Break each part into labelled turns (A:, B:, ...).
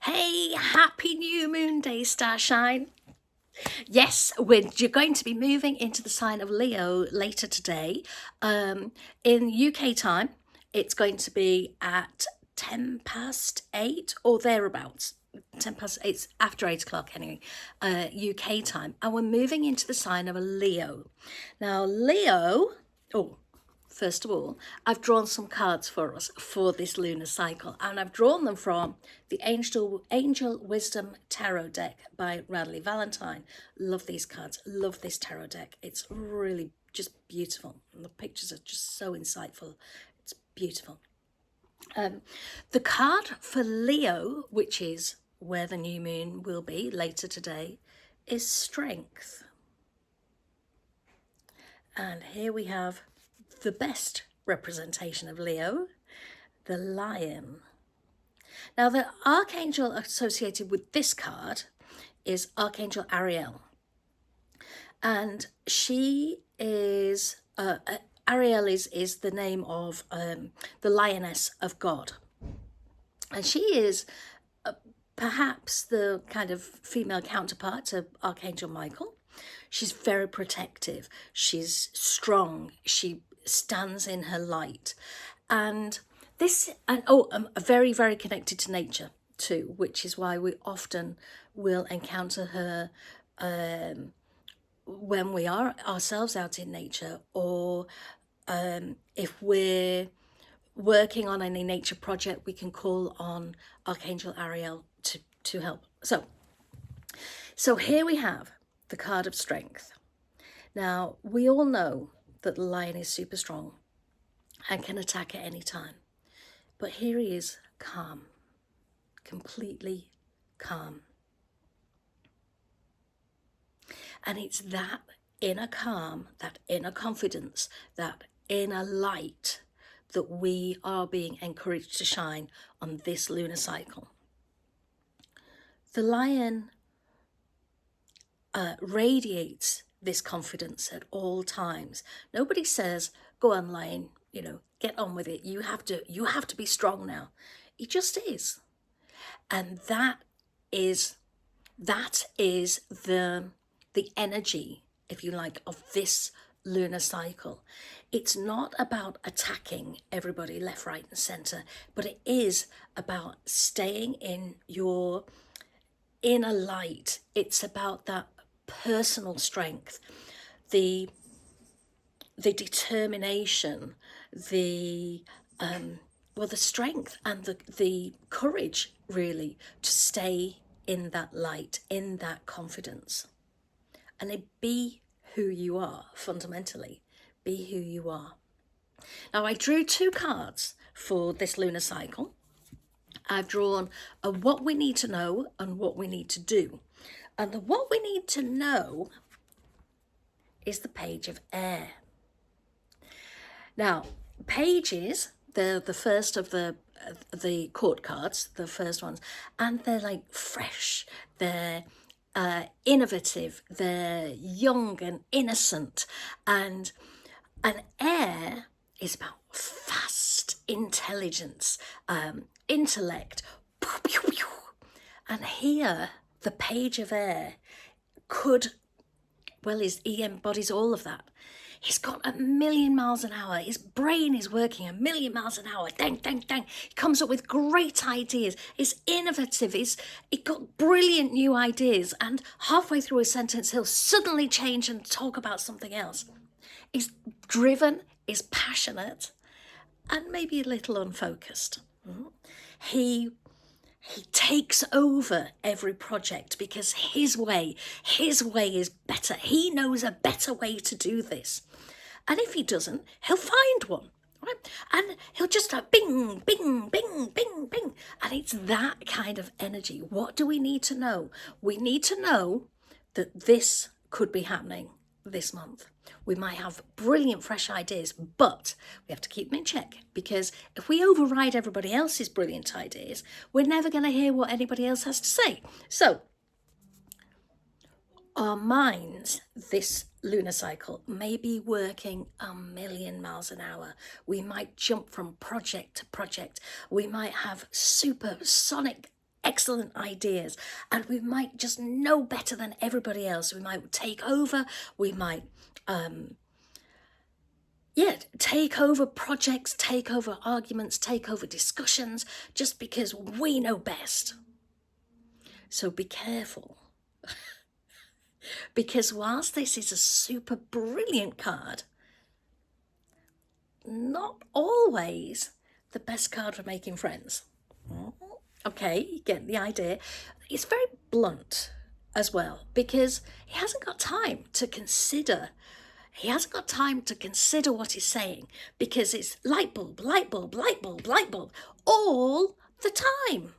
A: Hey, happy new moon day, Starshine. Yes, you're going to be moving into the sign of Leo later today. In UK time, it's going to be at 10 past 8 or thereabouts. 10 past 8, it's after 8 o'clock anyway, UK time. And we're moving into the sign of a Leo. Now, Leo, first of all, I've drawn some cards for us for this lunar cycle, and I've drawn them from the Angel Wisdom Tarot deck by Radleigh Valentine. Love these cards, love this tarot deck. It's really just beautiful. And the pictures are just so insightful. It's beautiful. The card for Leo, which is where the new moon will be later today, is Strength. And here we have the best representation of Leo, the lion. Now, the archangel associated with this card is Archangel Ariel. And she is, Ariel is the name of the lioness of God. And she is perhaps the kind of female counterpart to Archangel Michael. She's very protective. She's strong. She stands in her light, and very, very connected to nature too, which is why we often will encounter her when we are ourselves out in nature, or if we're working on any nature project, we can call on Archangel Ariel to help. So here we have the card of Strength. Now, we all know that the lion is super strong and can attack at any time. But here he is, calm, completely calm. And it's that inner calm, that inner confidence, that inner light that we are being encouraged to shine on this lunar cycle. The lion radiates this confidence at all times. Nobody says, go on, lion, get on with it. You have to be strong now. It just is. And that is the energy, if you like, of this lunar cycle. It's not about attacking everybody left, right, and center, but it is about staying in your inner light. It's about that personal strength, the determination, the strength and the courage, really, to stay in that light, in that confidence, and be who you are. Fundamentally, be who you are. Now, I drew two cards for this lunar cycle. I've drawn a what we need to know and what we need to do. And the what we need to know is the Page of Air. Now, pages, they're the first of the court cards, the first ones, and they're like fresh, they're innovative, they're young and innocent, and an air is about fast intelligence, intellect, and here the Page of Air he embodies all of that. He's got 1,000,000 miles an hour. His brain is working 1,000,000 miles an hour. Dang, dang, dang. He comes up with great ideas. He's innovative. He's got brilliant new ideas. And halfway through a sentence, he'll suddenly change and talk about something else. He's driven, is passionate, and maybe a little unfocused. He takes over every project because his way is better. He knows a better way to do this. And if he doesn't, he'll find one, right? And he'll just bing, bing, bing, bing, bing. And it's that kind of energy. What do we need to know? We need to know that this could be happening this month. We might have brilliant fresh ideas, but we have to keep them in check, because if we override everybody else's brilliant ideas, we're never going to hear what anybody else has to say. So our minds this lunar cycle may be working 1,000,000 miles an hour. We might jump from project to project. We might have supersonic excellent ideas, and we might just know better than everybody else. We might take over, we might take over projects, take over arguments, take over discussions, just because we know best. So be careful. Because whilst this is a super brilliant card, not always the best card for making friends. Okay, you get the idea. It's very blunt as well, because he hasn't got time to consider. He hasn't got time to consider what he's saying, because it's light bulb, light bulb, light bulb, light bulb, all the time.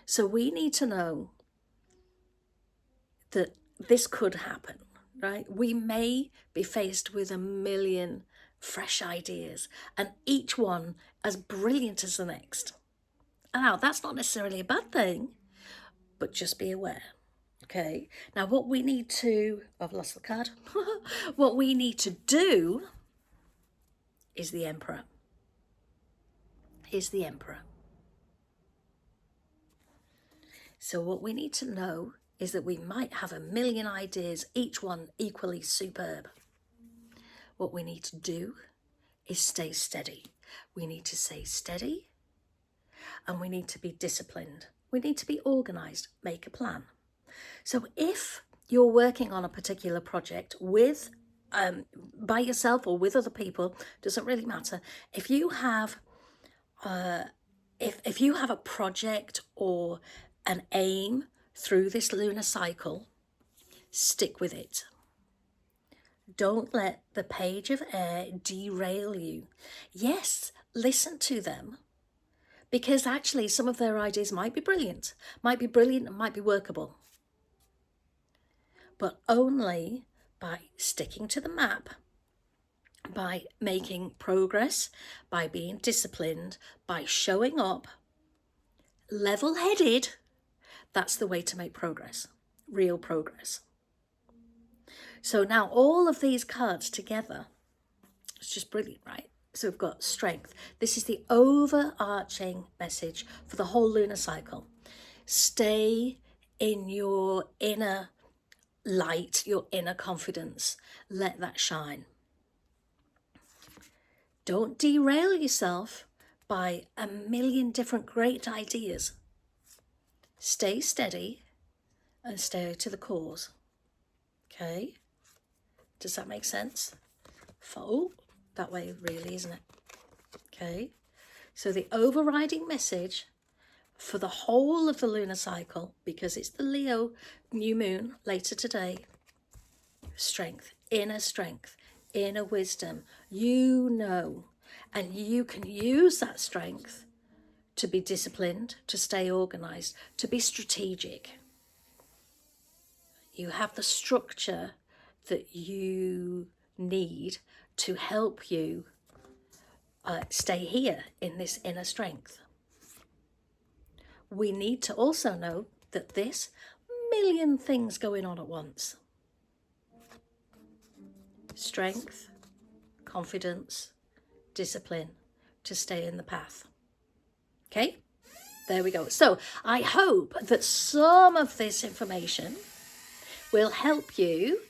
A: So we need to know that this could happen, right? We may be faced with a million fresh ideas, and each one as brilliant as the next. Now, that's not necessarily a bad thing, but just be aware. Okay, now what we need to, I've lost the card. What we need to do is the Emperor. Is the Emperor. So what we need to know is that we might have a million ideas, each one equally superb. What we need to do is stay steady. We need to stay steady, and we need to be disciplined. We need to be organised, make a plan. So if you're working on a particular project with by yourself or with other people, doesn't really matter. If you have if you have a project or an aim through this lunar cycle, stick with it. Don't let the page of air derail you. Yes, listen to them, because actually some of their ideas might be brilliant and might be workable. But only by sticking to the map, by making progress, by being disciplined, by showing up, level-headed, that's the way to make progress, real progress. So now all of these cards together, it's just brilliant, right? So we've got strength. This is the overarching message for the whole lunar cycle. Stay in your inner light, your inner confidence. Let that shine. Don't derail yourself by a million different great ideas. Stay steady and stay to the cause. Okay? Does that make sense? Oh, that way really, isn't it? Okay? So the overriding message for the whole of the lunar cycle, because it's the Leo new moon later today, strength, inner wisdom. You know, and you can use that strength to be disciplined, to stay organised, to be strategic. You have the structure that you need to help you stay here in this inner strength. We need to also know that this million things going on at once. Strength, confidence, discipline to stay in the path. Okay, there we go. So I hope that some of this information will help you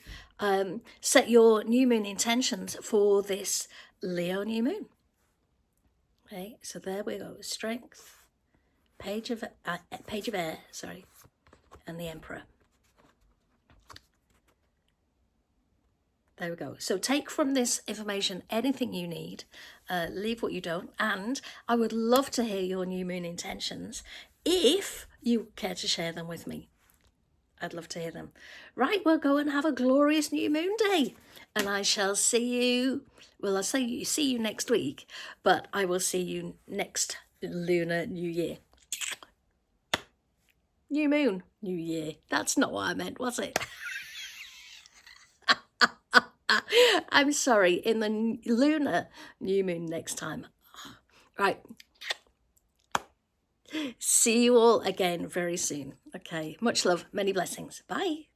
A: set your new moon intentions for this Leo new moon. Okay, so there we go. Strength, page of air, sorry, and the Emperor. There we go. So take from this information anything you need, leave what you don't, and I would love to hear your new moon intentions if you care to share them with me. I'd love to hear them. Right, well, go and have a glorious new moon day, and I shall see you, well, I'll see you next week, but I will see you next lunar new year. New moon, new year. That's not what I meant, was it? I'm sorry, in the lunar new moon next time. Right. See you all again very soon. Okay, much love, many blessings. Bye.